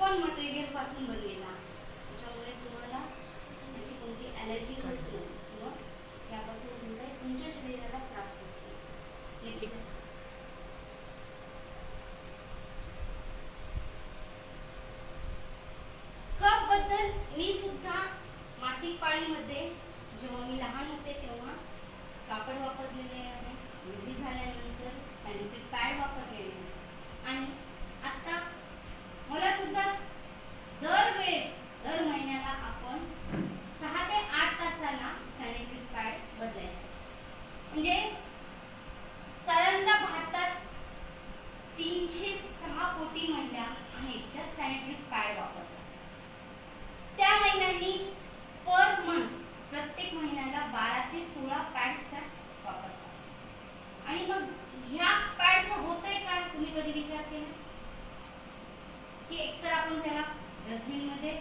Silicon material पासून बनलेला, त्याच्यामुळे तुम्हाला त्याची कोणती ॲलर्जी होत नाही किंवा त्यापासून तुमच्या शरीराला त्रास होत नाही. नेक्स्ट. कप बद्दल मी सुद्धा मासिक पाळीमध्ये जेव्हा मी लहान होते तेव्हा कापड वापरलेले आहे, मुलगी झाल्यानंतर सॅनिटरी पॅड वापरलेले आहे आणि आता मला सुद्धा दरवेळेस दर महिन्याला आपण 6 ते 8 तासाला सॅनिटरी पॅड बदलायचं. म्हणजे साधारणतः भारतात 306 कोटी महिला आहेत ज्या सॅनिटरी पॅड वापरतात. त्या महिलांनी पर मंथ प्रत्येक महिन्याला 12 ते 16 पॅड्स त्या वापरतात. आणि मग ह्या पॅडचं होतंय काय, तुम्ही कधी विचार केला की एकतर आपण त्याला डस्टबिन मध्ये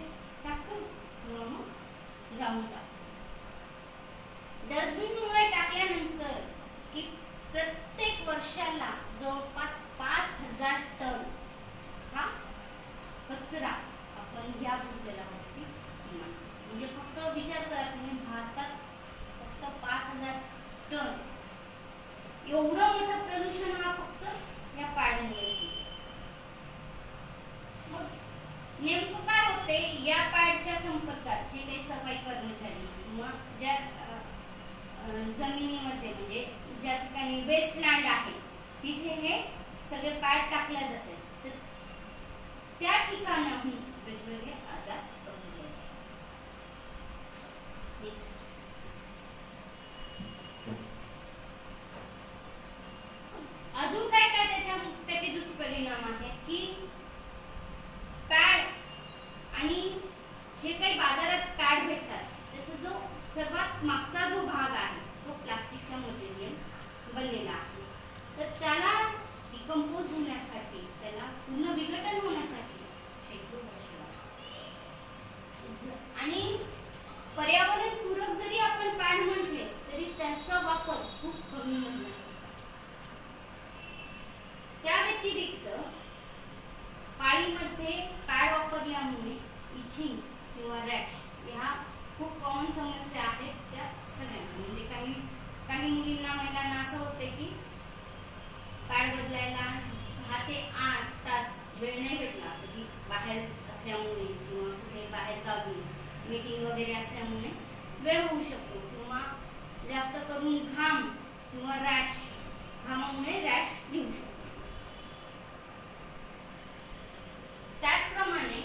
टाकतो किंवा मग जाऊन टाकतो. डस्टबिन मध्ये टाकल्यानंतर की प्रत्येक वर्षाला जवळपास 5000 टन हा कचरा आपण या भूतलावरती, म्हणजे फक्त विचार करा तुम्ही, भारतात फक्त 5000 टन एवढं मोठं प्रदूषण हा फक्त या पॅडमुळे. मग नेमकं काय होते, या पॅडच्या संपर्कात जे काही सफाई कर्मचारी किंवा ज्या जमिनीमध्ये म्हणजे ज्या ठिकाणी वेस्टलँड आहे तिथे हे सगळे पॅड टाकले जाते, तर त्या ठिकाणाहून वेगवेगळे आजार पसरले जातात. नेक्स्ट. अजून काय काय त्याचे दुष्परिणाम आहेत की पॅड आणि जे काही बाजारात पॅड भेटतात त्याचा जो सर्वात मागचा जो भाग आहे तो प्लास्टिकच्या मटेरियल बनलेला आहे. तर त्याला डिकम्पोज होण्यासाठी, त्याला पूर्ण विघटन होण्यासाठी शेकडो वर्ष लागतात. आणि पर्यावरणपूरक जरी आपण पॅड म्हटले तरी त्याचा वापर खूप कमी होतो. त्या व्यतिरिक्त पाळीमध्ये पॅड वापरल्यामुळे इचिंग किंवा रॅश ह्या खूप कॉमन समस्या आहेत त्या सगळ्यांना. म्हणजे काही मुलींना, महिलांना असं होते की पॅड बदलायला 6 ते 8 तास वेळ नाही भेटला, कधी बाहेर असल्यामुळे किंवा कुठे बाहेर गावी मीटिंग वगैरे असल्यामुळे वेळ होऊ शकतो, किंवा जास्त करून घाम किंवा रॅश, घामामुळे रॅश येऊ शकतो. त्याचप्रमाणे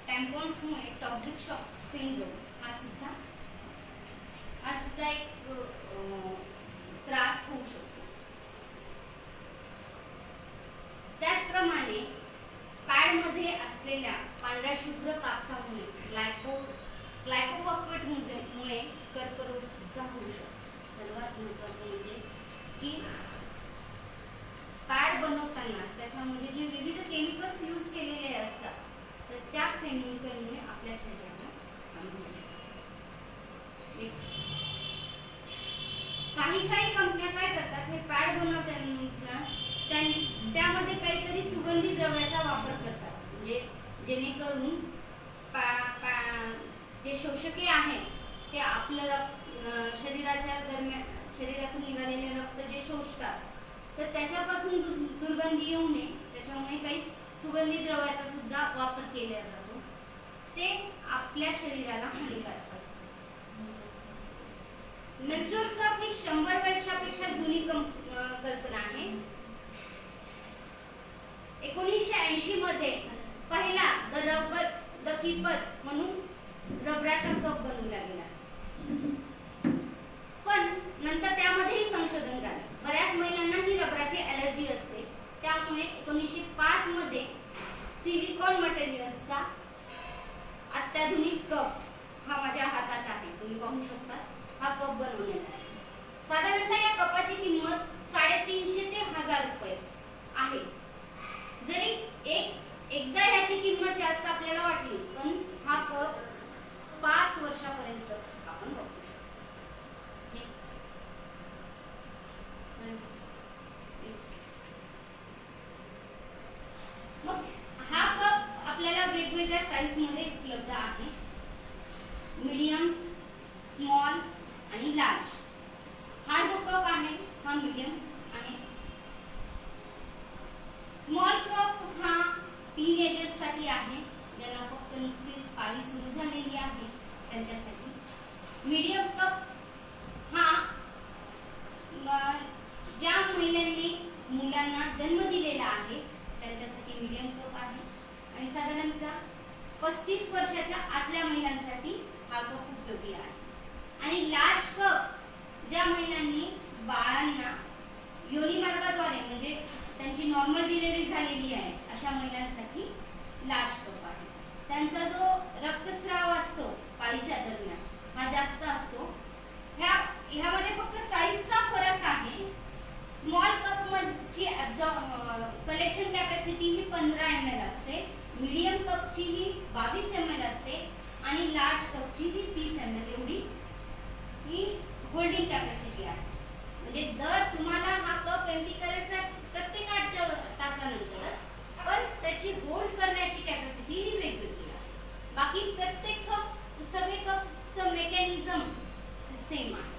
टॅम्पॉन्समुळे टॉक्सिक शॉक सिंड्रोम हा सुद्धा एक त्रास होऊ शकतो. त्याचप्रमाणे पॅडमध्ये असलेल्या पांढऱ्या शुभ्र कापसामुळे ग्लायकोफॉस्फेटमुळे कर्करोग सुद्धा होऊ शकतो. सर्वात महत्त्वाचं म्हणजे की पॅड बनवताना त्याच्यामध्ये जे विविध केमिकल्स यूज केलेले असतात तर त्या केमिकलमुळे आपल्या शरीराला हानी होऊ शकते. काही कंपन्या काय करतात, हे पॅड बनवताना त्यामध्ये काहीतरी सुगंधी द्रव्याचा वापर करतात, म्हणजे जेणेकरून जे शोषके आहेत ते आपलं शरीरातून निघालेले रक्त जे शोषतात तर त्याच्यापासून दुर्गंधी येऊ नये, त्याच्यामुळे काही सुगंधी द्रव्याचा सुद्धा वापर केला जातो. ते आपल्या शरीराला हानिकारक असते. मेन्स्ट्रुअल कप ही 100 वर्षापेक्षा जुनी कल्पना आहे. 1980 मध्ये पहिला द कीपर म्हणून रबराचा कप बनवला गेला, पण नंतर त्यामध्येही संशोधन झालं. बऱ्याच महिलांना ही रबराची ॲलर्जी असते, त्यामुळे 1905 मध्ये सिलिकॉन मटेरियलचा अत्याधुनिक कप हा माझ्या हातात आहे, तुम्ही पाहू शकता, हा कप बनवलेला आहे. साधारणतः या कपाची किंमत 350 ते 1000 रुपये आहे. जरी एकदा ह्याची किंमत जास्त आपल्याला वाटली, पण हा कप 5 वर्षापर्यंत आपण वापरू शकतो. मग हा कप आपल्याला वेगवेगळ्या साईज मध्ये उपलब्ध आहे, मीडियम, स्मॉल आणि लार्ज. हा जो कप आहे हा मीडियम आहे. स्मॉल कप हा टीनेजर्स साठी आहे, ज्यांना फक्त नुकतीच पाळी सुरू झालेली आहे त्यांच्यासाठी. मीडियम कप हा ज्या महिलांनी मुलांना जन्म दिलेला आहे त्यांच्यासाठी मीडियम कप आहे. आणि साधारणतः 35 वर्षाच्या आतल्या महिलांसाठी हा कप उपयोगी आहे. आणि लार्ज कप ज्या महिलांनी बाळांना योनी मार्गाद्वारे म्हणजे त्यांची नॉर्मल डिलिव्हरी झालेली आहे अशा महिलांसाठी लार्ज कप आहे. त्यांचा जो रक्तस्राव असतो पाळीच्या दरम्यान हा जास्त असतो. ह्यामध्ये फक्त साईजचा फरक आहे. स्मॉल कप ची कलेक्शन कॅपॅसिटी ही 15 ml असते, मीडियम कपची ही 22 ml असते आणि लार्ज कपची ही 30 ml एवढी ही होल्डिंग कॅपॅसिटी आहे. म्हणजे जर तुम्हाला हा कप एम्प्टी करायचा प्रत्येक 8 तासानंतरच, पण त्याची होल्ड करण्याची कॅपॅसिटी ही वेगवेगळी आहे. बाकी प्रत्येक कप, सगळे कपचं मेकॅनिझम सेम आहे.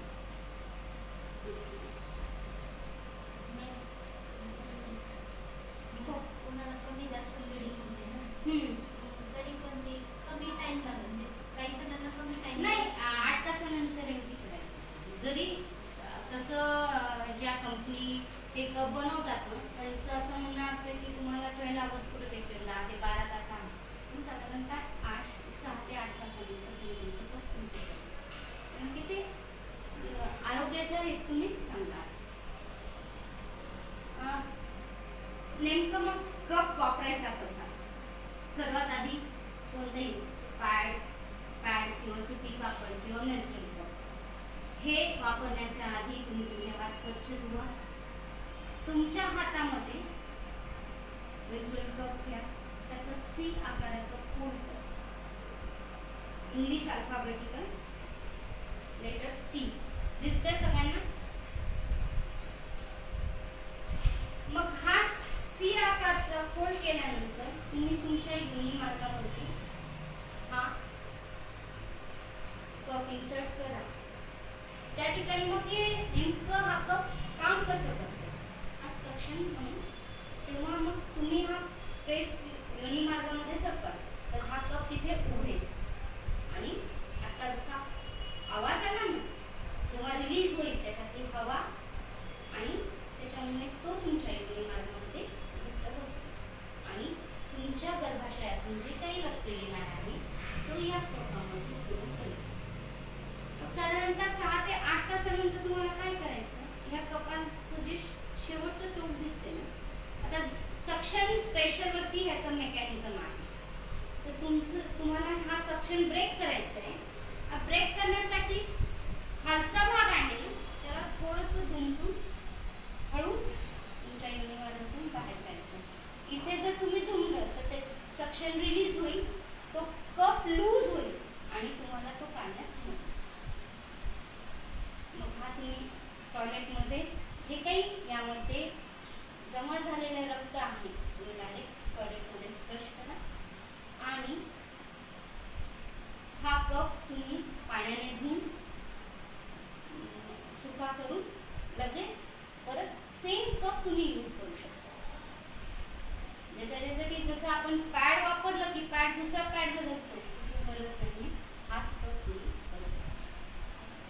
कोणाला कमी जास्त ब्लिडिंग होते ना, तरी पण ते कमी टाइम लागेल. म्हणजे काही जणांना कमी टाइम नाही, 8 तासानंतर एम्प्टी करायचं. जरी तसं ज्या कंपनी ते कप बनवतात ना त्यांचं असं म्हणणं असतं की तुम्हाला 12 hours प्रोटेक्टेड 10 ते 12 तास आहे, पण साधारणतः 6 ते 8 तासानंतर तुम्ही तुमचं कप एम्प्टी करा, कारण की ते आरोग्याच्या हेतूने चांगलं आहे. नेमकं मग कप वापरायचा कसा? सर्वात आधी कोणतेही पॅड किंवा सुती कापड किंवा मेन्स्ट्रुअल कप हे वापरण्याच्या आधी तुम्ही तुमचे हात स्वच्छ धुवा. तुमच्या हातामध्ये मेन्स्ट्रुअल कप घ्या, त्याचा सी आकाराचा फोल्ड करा. इंग्लिश अल्फाबेटिकल लेटर सी दिसतंय सगळ्यांना? मग हा सी आकारचा फोल्ड केल्यानंतर तुम्ही तुमच्या योनी मार्गावरती हा कप इन्सर्ट करा. त्या ठिकाणी मग हे नेमकं हा कप काम कसं करतो? हा सक्शन म्हणून जेव्हा मग तुम्ही हा प्रेस योनी मार्गामध्ये सरकाल तर हा कप तिथे उघडेल आणि आता जसा आवाज आला ना, जेव्हा रिलीज होईल त्याच्यातली हवा आणि त्याच्यामुळे तो तुमच्या योनी मार्गामध्ये घट्ट बसतो आणि तुमच्या गर्भाशयातून जे काही रक्त येणार आहे तो या कपामध्ये पूर्ण करेल. साधारणतः 6 ते 8 तासानंतर तुम्हाला काय करायचं? ह्या कपाचं जे शेवटचं टोक दिसते ना, आता सक्शन प्रेशरवरती ह्याचं मेकॅनिझम आहे, तर तुम्हाला हा सक्शन ब्रेक करायचा आहे. ब्रेक करण्यासाठी खालचा भाग आहे ना त्याला थोडंसं दुमडून हळूच तुमच्या योनीमार्गातून बाहेर काढायचं. इथे जर तुम्ही दुमडलं तर ते सक्शन रिलीज होईल, तो कप लूज होईल आणि तुम्हाला तो काढण्यास मिळेल. मग हा तुम्ही टॉयलेटमध्ये जे काही यामध्ये जमा झालेले रक्त आहे तुम्ही डायरेक्ट टॉयलेटमध्ये फ्लश करा आणि हा कप तुम्ही पाण्याने धुवून सुका करून लगेच परत सेम कप तुम्ही यूज करू शकता. त्याच्यासाठी जसं आपण पॅड वापरलं की पॅड दुसरा पॅड बदलतो तसं गरज नाही. हाच कप तुम्ही बदलता.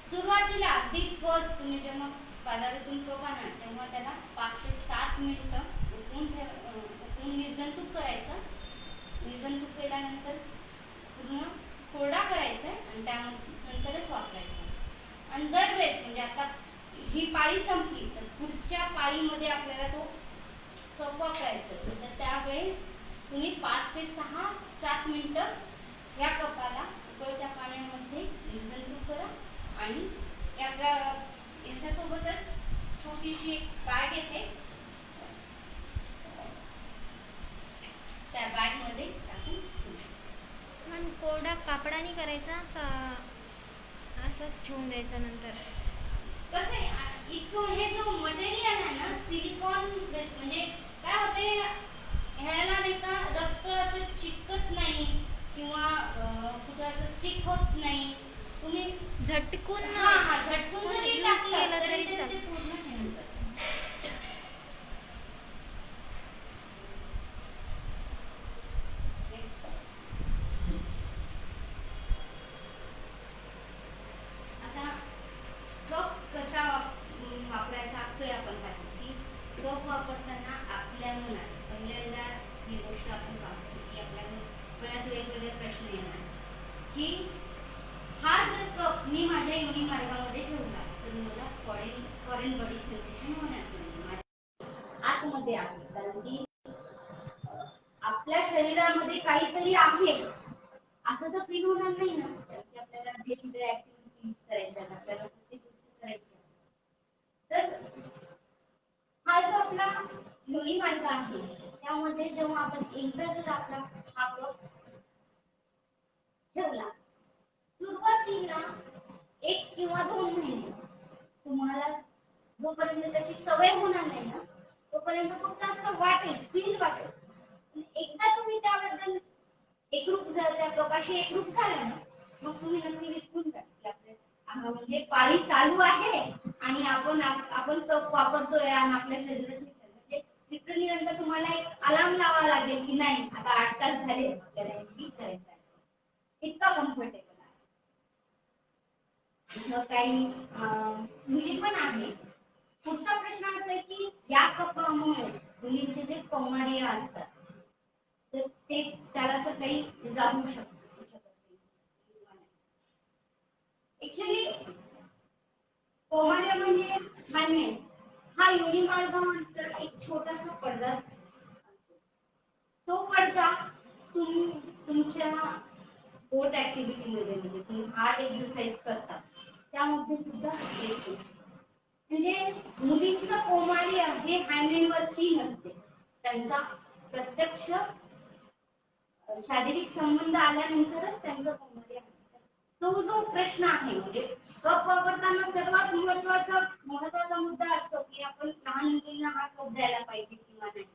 सुरुवातीला अगदी फर्स्ट तुम्ही जेव्हा बाजारातून कप आणाल तेव्हा त्याला 5 ते 7 मिनिटं उकळून निर्जंतुक करायचं. निर्जंतुक केल्यानंतर पूर्ण कोरडा करायचा आणि त्यानंतरच वापरायचा. आणि दरवेळेस म्हणजे आता ही पाळी संपली तर पुढच्या पाळीमध्ये आपल्याला तो कप वापरायचा, तर त्यावेळेस तुम्ही 5 ते 7 मिनिटं या कपाला उकळत्या पाण्यामध्ये निर्जंतुक करा आणि याच्यासोबतच छोटीशी एक बॅग येते, त्या बॅग मध्ये टाकून पण कोरडा कापडाने करायचा का असंच ठेवून द्यायचं? नंतर कसं आहे इतकं हे जो मटेरियल आहे ना सिलिकॉन बेस, म्हणजे काय होते ह्याला नाही का रक्त असं चिटकत नाही मनात वेगवेगळे प्रश्न येणार की हा जर कप मी माझ्या योनी मार्गामध्ये ठेवला तर मला फॉरेन बॉडी सेन्सेशन होणार नाही, आतमध्ये आहे. कारण की आपल्या शरीरामध्ये काहीतरी आहे असं तर फील होणार नाही ना, की आपल्याला डे टू डे ऍक्टिव्हिटीज करायच्या, आपल्याला प्रत्येक गोष्टी करायच्या. तर हा जो आपला योनी मार्ग आहे त्यामध्ये जेव्हा आपण एकदा जर आपला हा कप ठेवला, सुरुवातीला 1 किंवा 2 महिने तुम्हाला जोपर्यंत त्याची सवय होणार नाही ना तोपर्यंत फक्त असं वाटेल, फील वाटेल. एकदा तुम्ही त्याबद्दल एकरूप जर त्या कपाशी एकरूप झाला ना मग तुम्ही नक्की विसरून टाकले म्हणजे पाळी चालू आहे आणि आपण कप वापरतोय आणि आपल्या शरीरात म्हणजे लिटरली नंतर तुम्हाला एक अलार्म लावावा लागेल की नाही आता 8 तास झाले आपल्याला करायचं आहे. इतका कम्फर्टेबल आहे. काही मुली पण आहे. पुढचा प्रश्न असा आहे की या कपामुळे मुलींचे जे कौमार्य असतात तर ते त्याला तर काही जाऊ शकत. ऍक्च्युली कौमार्य म्हणजे मान्य हा योनी मार्गावरचा एक छोटासा पडदा असतो. तो पडदा तुमच्या स्पोर्ट ऍक्टिव्हिटी मध्ये म्हणजे तुम्ही हार्ड एक्सरसाइज करता त्यामध्ये सुद्धा येतो. म्हणजे मुलींचं कौमार्य हे हायमेनवरची नसते, त्यांचा प्रत्यक्ष शारीरिक संबंध आल्यानंतरच त्यांचं कौमार्य आहे. तो जो प्रश्न आहे म्हणजे कप वापरताना सर्वात महत्वाचा मुद्दा असतो की आपण लहान मुलींना हा कप द्यायला पाहिजे किंवा नाही.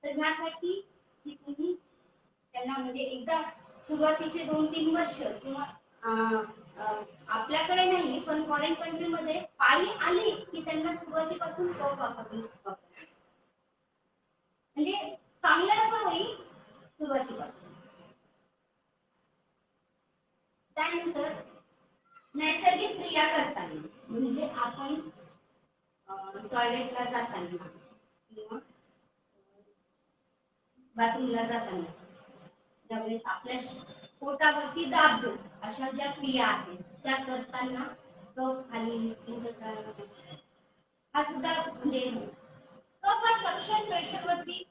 तर यासाठी की तुम्ही त्यांना म्हणजे एकदा सुरुवातीचे 2-3 वर्ष किंवा आपल्याकडे नाही पण फॉरेन कंट्रीमध्ये पाळी आली की त्यांना सुरुवातीपासून कप वापरणं म्हणजे चांगल्या सवयी सुरुवातीपासून. त्यानंतर नैसर्गिक क्रिया करताना म्हणजे आपण टॉयलेटला जाताना किंवा बाथरूमला जाताना ज्यावेळेस आपल्या पोटावरती दाब देऊ अशा ज्या क्रिया आहेत त्या करताना कप खाली हा सुद्धा म्हणजे कप हा सक्शन प्रेशरवरती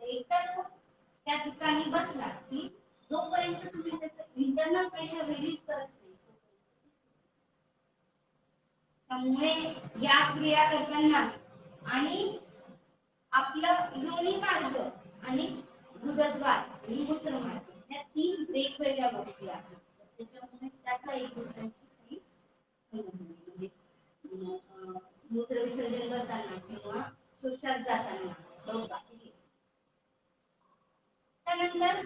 एकदा तो त्या ठिकाणी बसला की जोपर्यंत तुम्ही त्याचं इंटरनल प्रेशर रिलीज करत नाही त्यामुळे या क्रिया करताना आणि आपलं योनी मार्ग आणि गुदद्वार आणि मूत्रमार्ग या 3 वेगवेगळ्या गोष्टी आहेत. त्याच्यामुळे त्याचा एक दुसऱ्याशी म्हणजे मूत्र विसर्जन करताना किंवा शोषात जाताना त्यानंतर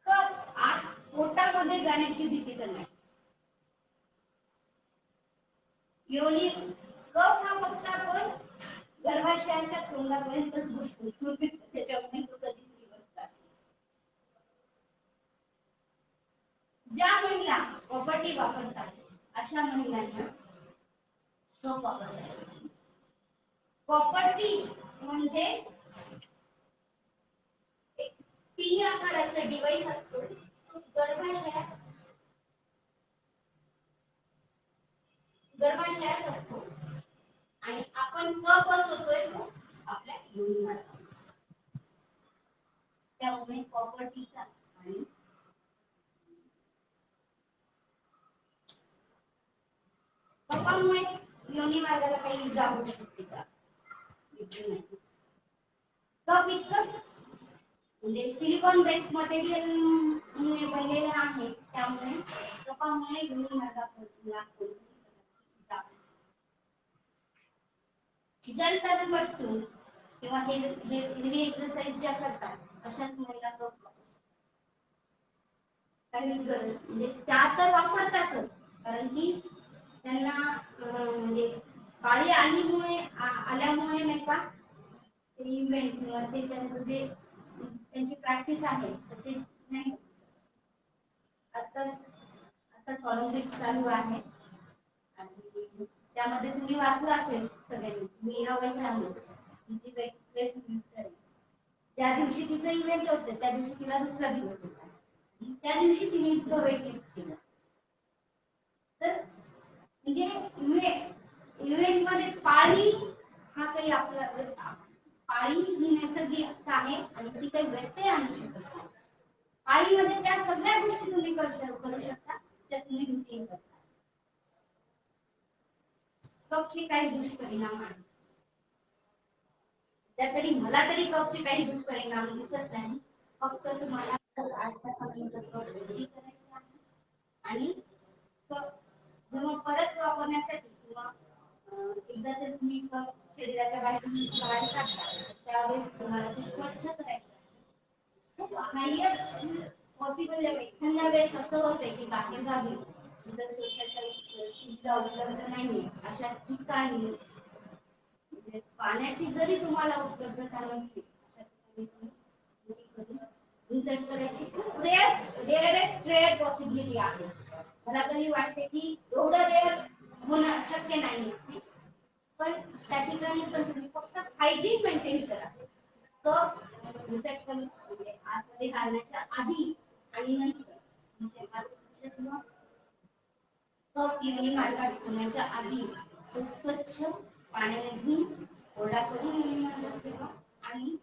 कप आत पोटामध्ये जाण्याची भीती करणे. योनी कप हा फक्त आपण गर्भाशयाच्या तोंडापर्यंतच बसतो त्याच्यामुळे तो कधीच रिवर्स जात नाही. ज्या महिला प्रॉपर्टी वापरतात अशा महिलांना कप वापरतात. प्रॉपर्टी म्हणजे एक टी आकाराचा डिव्हाइस असतो तो गर्भाशयात असतो आणि आपण कप बसवतोय तो आपल्या योनीमध्ये. त्यामुळे प्रॉपर्टीचा आणि कपामुळे योनी मार्गाला काही इजा होऊ शकते का? कप इतकंच म्हणजे सिलिकॉन बेस्ड मटेरियल मुळे बनलेला आहे त्यामुळे कपामुळे योनी मार्गाला जलतरणपटू किंवा हेवी एक्सरसाइज ज्या करतात अशाच महिला कप काहीच गरज म्हणजे त्या तर वापरतातच कारण की त्यांना म्हणजे पाळी आल्यामुळे नाही का इव्हेंट किंवा ते त्यांचं जे त्यांची प्रॅक्टिस आहे ते नाही. आता ऑलिम्पिक्स चालू आहे आणि त्यामध्ये तुम्ही वाचलं असेल सगळ्यांनी मीराबाई चानू त्या दिवशी तिचं इव्हेंट होतं, त्या दिवशी तिला दुसरा दिवस होता, त्या दिवशी तिने इतकं वेट लिफ्ट केलं. तर म्हणजे इव्हेंट मध्ये पाळी हा काही आपला पाळी ही नैसर्गिक आहे आणि ती काही व्यत्यय आणू शकत नाही. पाळीमध्ये त्या सगळ्या गोष्टी तुम्ही करू शकता त्या तुम्ही रुटीन करता. कपचे काही दुष्परिणाम आहेत, त्या तरी मला तरी कपचे काही दुष्परिणाम दिसत नाही. फक्त तुम्हाला 8 तासानंतर कप रेडी करायचे आहे आणि जेव्हा परत वापरण्यासाठी किंवा एकदा जर तुम्ही कप शरीराच्या बाहेर टाकता त्यावेळेस तुम्हाला ते स्वच्छ करायचं. खूप हायस्ट पॉसिबल एखाद्या वेळेस असं होतंय की बाहेर गावी जर सोसायटीला सुविधा उपलब्ध नाहीये अशा ठिकाणी म्हणजे पाण्याची जरी तुम्हाला उपलब्धता नसली अशा ठिकाणी रिसेट करायची खूप रेअर पॉसिबिलिटी आहे. मला तरी वाटते की एवढं रेअर होणं शक्य नाही, पण त्या ठिकाणी पण तुम्ही फक्त हायजीन मेंटेन करा. तर रिसेट करून म्हणजे आतमध्ये घालण्याच्या आधी आणि नंतर म्हणजे स्वच्छ किंवा कप युनी मार्गात ठेवण्याच्या आधी तो स्वच्छ पाण्याने धुवून ओला करून आणि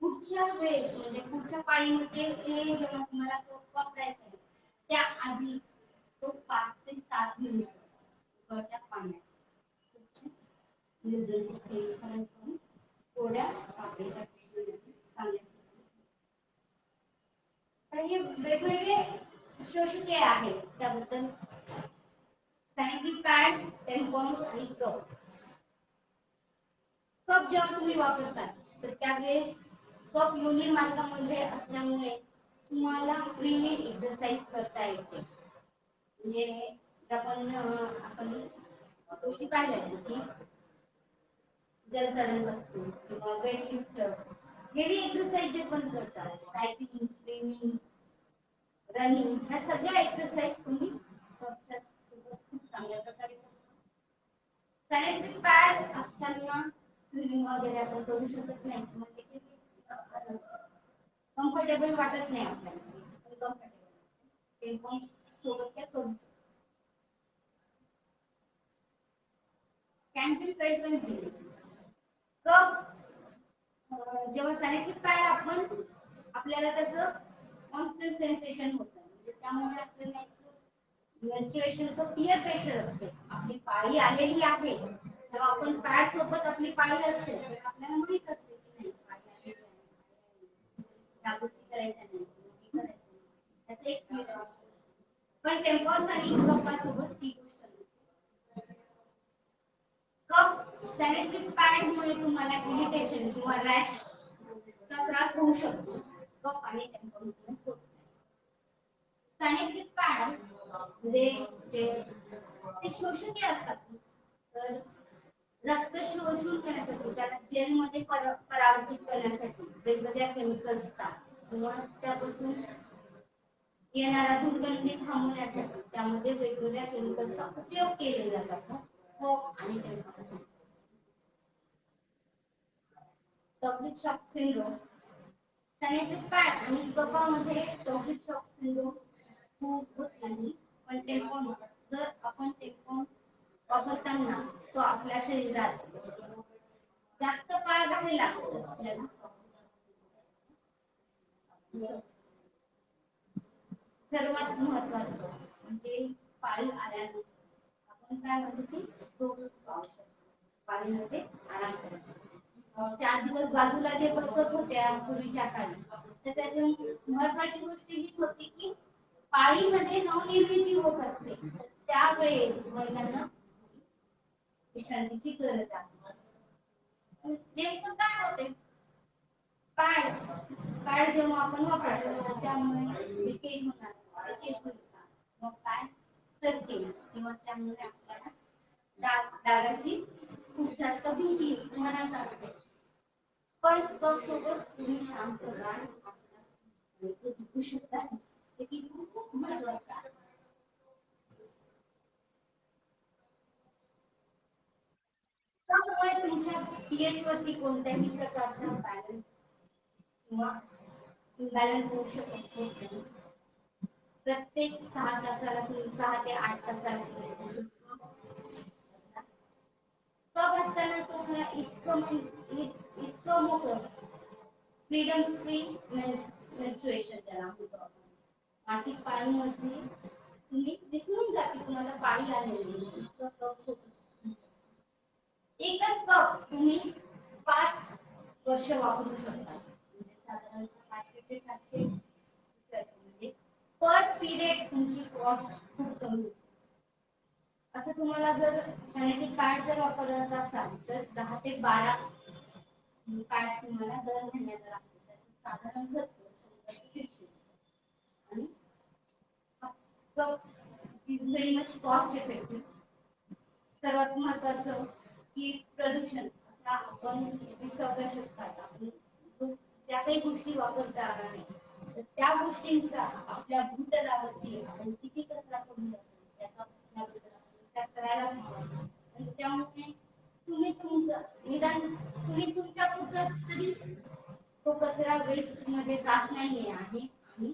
पुढच्या वेळेस म्हणजे पुढच्या पाळीमध्ये ते जेव्हा तुम्हाला कप वापरायचा आहे त्या आधी तो 5 ते 7 मिनिट उकळत्या पाण्यात स्वच्छ निर्जलीकरण थोड्या कापडाच्या पिशवीमध्ये चांगल्या काही वेगवेगळे शोषके आहेत त्याबद्दल सॅनिटरी पॅड, टेम्पॉन्स आणि कप. कप जेव्हा तुम्ही वापरता तर त्यावेळेस कप युनी मार्गामध्ये असल्यामुळे तुम्हाला फ्रीली एक्सरसाइज करता येते. म्हणजे आपण गोष्टी पाहिल्या की जलतरण करतो किंवा वेट लिफ्टर्स हेवी एक्सरसाइज जे पण करतात सायकलिंग, स्विमिंग, रनिंग ह्या सगळ्या एक्सरसाइज तुम्ही खूप चांगल्या प्रकारे सॅनिटरी पॅड असताना स्विमिंग वगैरे आपण करू शकत नाही म्हणजे कम्फर्टेबल वाटत नाही आपल्याला. टेम्पॉन सोबत त्या करू कॅन्टीन पेड पण केली. जेव्हा सॅनिटरी पॅड आपण आपल्याला त्याचं कॉन्स्टंट सेन्सेशन होतं म्हणजे त्यामुळे आपल्याला मेन्स्ट्रुएशनचं पीअर प्रेशर असते. आपली पाळी आलेली आहे तेव्हा आपण पॅड सोबत आपली पाळी असते तर आपल्याला माहित असते की नाही जागृती करायची नाही त्याचं एक पण टेम्पॉस आणि कपासोबत ती गोष्ट कप सॅनिटरी पॅड मुळे तुम्हाला इरिटेशन किंवा रॅश चा त्रास होऊ शकतो. कप आणि टेम्पॉस मुळे होत नाही. सॅनिटरी पॅड ते शोषकी असतात तर रक्त शोषून घेण्यासाठी त्याला जेलमध्ये परावर्तित करण्यासाठी वेगवेगळ्या केमिकल्स असतात किंवा त्यापासून येणारा दुर्गंधी थांबवण्यासाठी त्यामध्ये वेगवेगळ्या केमिकल्सचा उपयोग केलेला जातो. कप आणि tampons toxic shock syndrome sanitary pad आणि कपामध्ये टॉक्सिक शॉक सिंड्रोम खूप होत नाही पण टेम्पॉन जर आपण टेम्पॉन वापरताना तो आपल्या शरीरात जास्त काळ राहिला आपल्याला सर्वात महत्वाचं म्हणजे पाळी आल्यानंतर आपण काय म्हणतो की झोप पाळीमध्ये आराम करायचा. 4 दिवस बाजूला जे बसत होत्या पूर्वीच्या काळी तर त्याची महत्वाची गोष्ट हीच होती की पाळीमध्ये नवनिर्मिती होत असते त्यावेळेस महिलांना विश्रांतीची गरज आहे. नेमकं काय होते पॅड जेव्हा आपण वापरतो तर त्यामुळे लिकेज होणार मग काय सरकेल किंवा त्यामुळे आपल्याला डागाची खूप जास्त भीती मनात असते. पण कप सोबत तुम्ही शांतता झोपू शकता हे की खूप महत्वाचं आहे. त्यामुळे तुमच्या पीएच वरती कोणत्याही प्रकारचा बॅलन्स किंवा इम्बॅलन्स होऊ शकत नाही. प्रत्येक 6 तासाला तुम्ही 6 ते 8 तासाला तुम्ही शुल्क भरता. कप असताना तुम्हाला इतकं मोठं फ्रीडम फ्री मेन्स्ट्रुएशन त्याला म्हणतो आपण. मासिक पाळीमध्ये तुम्ही विसरून जा की तुम्हाला पाळी आलेली आहे. इतकं कप सोबत एकच कप तुम्ही 5 वर्ष वापरू शकता. म्हणजे साधारणतः 500 ते 700 म्हणजे पर पिरियड तुमची कॉस्ट खूप कमी होते. असं तुम्हाला जर सॅनिटरी पॅड जर वापरत असाल तर 10 ते 12 पॅड्स तुम्हाला दर महिन्याला लागतील. त्याचं साधारण खर्च 100 ते 150 आणि is very much cost effective. सर्वात महत्वाचं की प्रदूषण आता आपण 20व्या शतकात आपण ज्या काही गोष्टी वापरता आहे तर त्या गोष्टींचा आपल्या भूतलावरती आपण किती कचरा करून जातो याचा विचार करायलाच हवा. आणि त्यामुळे तुम्ही तुमचं निदान तुम्ही तुमच्या पुरतं तरी तो कचरा वेस्ट मध्ये जात नाहीये आहे आणि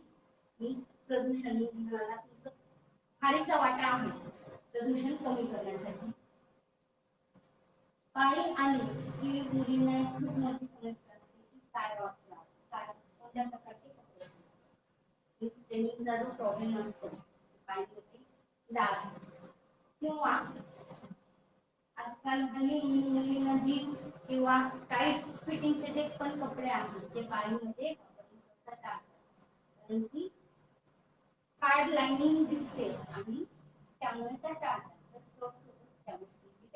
मी प्रदूषण मला तुमचं खारीचा वाटा आहे प्रदूषण कमी करण्यासाठी. पाळी आली की मुलींना खूप मोठी समस्या असते की काय वापरावं, काय कोणत्या प्रकारचे कपडे. स्टेनिंगचा जो प्रॉब्लेम असतो पाळीमध्ये डाळ किंवा आजकाल हल्ली मुलींना जीन्स किंवा टाईट फिटिंगचे जे पण कपडे आहेत ते पाळीमध्ये टाकतात. कारण की हार्ड लाइनिंग दिसते आणि त्यामुळे त्या टाळतात. तर त्या गोष्टीची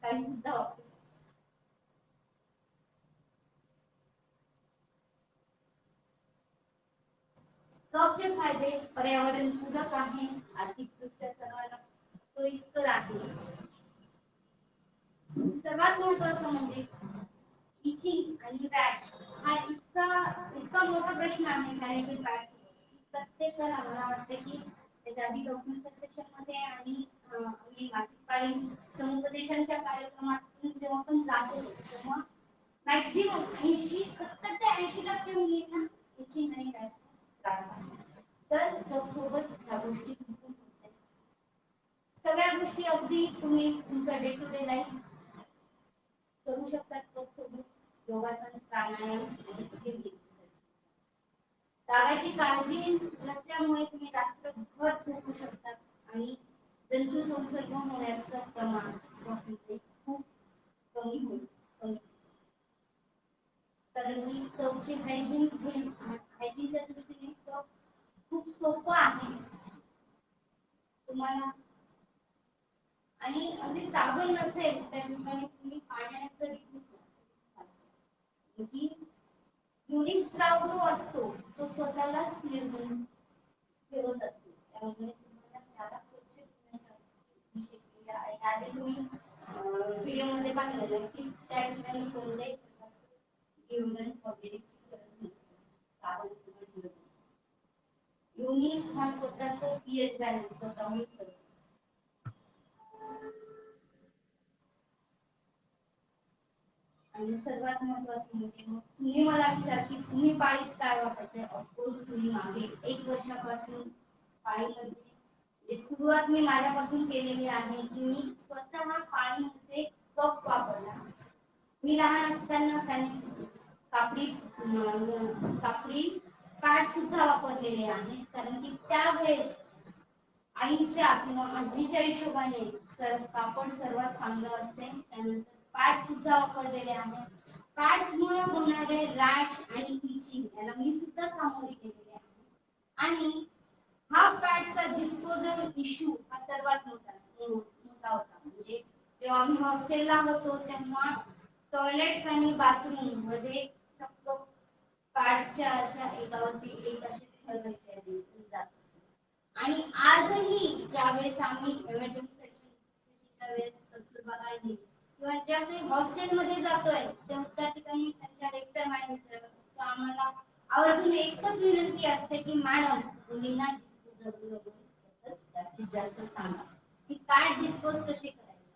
काही सुद्धा वापरू. कपचे फायदे पर्यावरण पूरक आहे, आर्थिकदृष्ट्या सर्वांना सोयीस्कर आहे. सर्वात महत्वाचं म्हणजे इचिंग आणि रॅश हा इतका मोठा प्रश्न आहे सॅनिटरी पॅड. प्रत्येकाला मला वाटते की त्याच्या आधी डॉक्युमेंट सेक्शन मध्ये आणि आम्ही मासिक पाळी समुपदेशनच्या कार्यक्रमातून जेव्हा पण जातो तेव्हा मॅक्झिमम 70 ते 80% मुलींना इचिंग आणि रॅश त्रास आहे. तर सोबत ह्या गोष्टी सगळ्या गोष्टी अगदी तुम्ही तुमचं डे टू डे लाईफ करू शकतात. सोबत योगासन प्राणायाम आणि रागाची काळजी नसल्यामुळे तुम्ही रात्रभर झोपू शकतात आणि जंतू संसर्ग होण्याचं प्रमाण खूप कमी होईल. कारण की कपची हायजीनच्या दृष्टीने कप खूप सोपं आहे तुम्हाला. आणि अगदी साबण नसेल त्या ठिकाणी तुम्ही पाण्याने जरी की युनिस्राव जो असतो तो स्वतःलाच निर्मूल ठेवत असतो. त्यामुळे तुम्हाला त्याला स्वच्छ ठेवण्यासाठी आधी तुम्ही व्हिडिओमध्ये पाहिलं की त्या ठिकाणी कोणत्याही प्रकारचं डिओड्रंट वगैरेची गरज नसते. साबण किंवा युनि हा स्वतःचं पीएच बॅलन्स स्वतःहून करतो. आणि सर्वात महत्वाचं म्हणजे मग तुम्ही मला विचार की तुम्ही पाळीत काय वापरते. ऑफकोर्स मी मागे 1 वर्षापासून पाळीमध्ये सुरुवात मी माझ्यापासून केलेली आहे की मी स्वतः पाळीमध्ये कप वापरला. मी लहान असताना कापडी पॅड सुद्धा वापरलेले आहे. कारण की त्यावेळेस आईच्या किंवा आजीच्या हिशोबाने कापड सर्वात चांगलं असते. त्यानंतर पॅड सुद्धा वापरलेले आहे. पॅड्स मुळे होणारे रॅश आणि इचिंग याला मी सुद्धा सामोरे गेलेले आहे. आणि हा पॅडचा डिस्पोजल इश्यू हा सर्वात मोठा होता. म्हणजे जेव्हा आम्ही हॉस्टेलला होतो तेव्हा टॉयलेट्स आणि बाथरूम मध्ये चक्क पॅड्सच्या अशा एकावरती एक असे ठेवत असते जात. आणि आजही ज्यावेळेस आम्ही इमर्जन्सी सेक्शनच्या वेळेस कस्तुरबा गांधी किंवा ज्या काही हॉस्टेलमध्ये जातोय त्या ठिकाणी त्यांच्या रेक्टर मॅडमच्या आम्हाला आवर्जून एकच विनंती असते की मॅडम मुलींना जास्तीत जास्त सांगा की काय डिस्पोज कसे करायचे.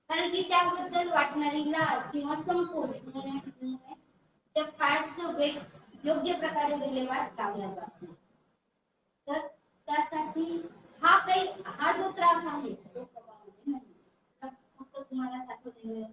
कारण की त्याबद्दल वाटणारी लाज किंवा संकोच मुळे त्या पॅडचं योग्य प्रकारे विल्हेवाट लावला जात नाही. तर त्यासाठी हा जो त्रास आहे तो कफामध्ये नाही. फक्त तुम्हाला साठवलेलं